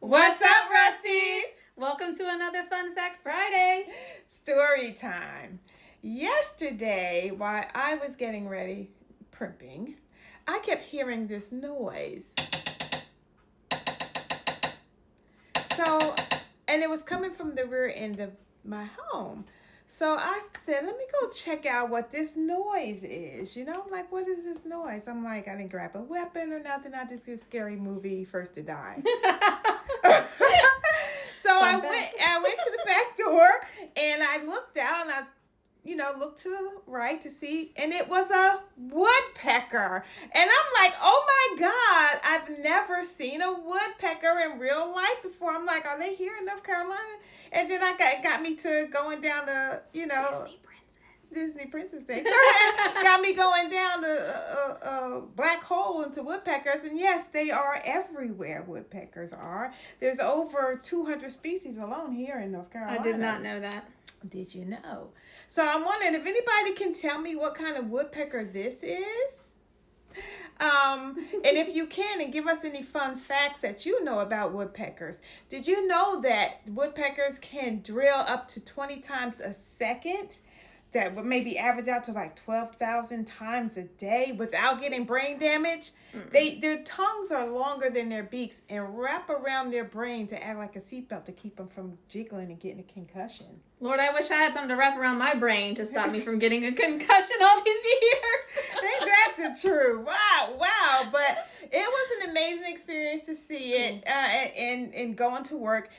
What's up, Rusties? Welcome to another Fun Fact Friday. Story time. Yesterday, while I was getting ready, primping, I kept hearing this noise. And it was coming from the rear end of my home. So I said, let me go check out what this noise is. You know, I'm like, what is this noise? I'm like, I didn't grab a weapon or nothing. I just did a scary movie, First to Die. So I went to the back door and I looked out and I looked to the right to see, and it was a woodpecker. And I'm like, oh my God, I've never seen a woodpecker in real life before. I'm like, are they here in North Carolina? And then I got me to going down the, Disney princess thing. Got me going down the black hole into woodpeckers. And yes, they are everywhere, woodpeckers are. There's over 200 species alone here in North Carolina. I did not know that. Did you know? So I'm wondering if anybody can tell me what kind of woodpecker this is. And if you can, and give us any fun facts that you know about woodpeckers. Did you know that woodpeckers can drill up to 20 times a second? That would maybe average out to like 12,000 times a day without getting brain damage. Their tongues are longer than their beaks and wrap around their brain to act like a seatbelt to keep them from jiggling and getting a concussion. Lord, I wish I had something to wrap around my brain to stop me from getting a concussion all these years. Ain't that the truth? Wow. But it was an amazing experience to see it and going to work.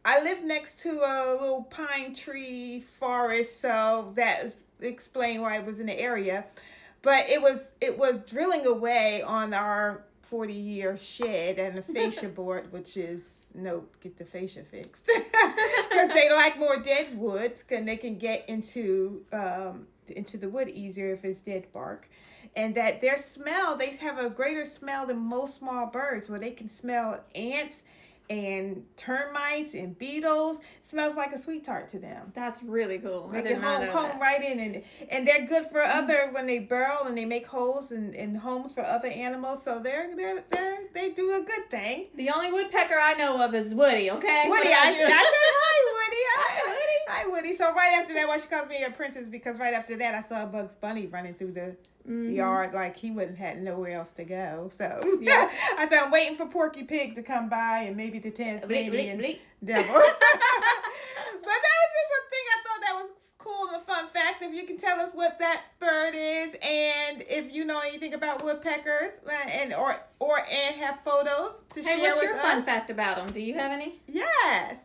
I live next to a little pine tree forest, so that explains why it was in the area. But it was drilling away on our 40-year shed and a fascia board, which is get the fascia fixed because they like more dead woods, and they can get into the wood easier if it's dead bark. And that their smell, they have a greater smell than most small birds, where they can smell ants and termites and beetles. It smells like a sweet tart to them. That's really cool. They can home right in, and they're good for other when they burrow and they make holes in homes for other animals. So they do a good thing. The only woodpecker I know of is Woody. Okay, Woody. I said hi, Woody. Hi, Woody. So right after that, why she calls me a princess, because right after that I saw Bugs Bunny running through the yard like he wouldn't had nowhere else to go. So yeah. I said I'm waiting for Porky Pig to come by and maybe the Tasmanian devil. But that was just a thing I thought that was cool and a fun fact. If you can tell us what that bird is, and if you know anything about woodpeckers, and have photos to share with us. Hey, what's your fun fact about them? Do you have any? Yes.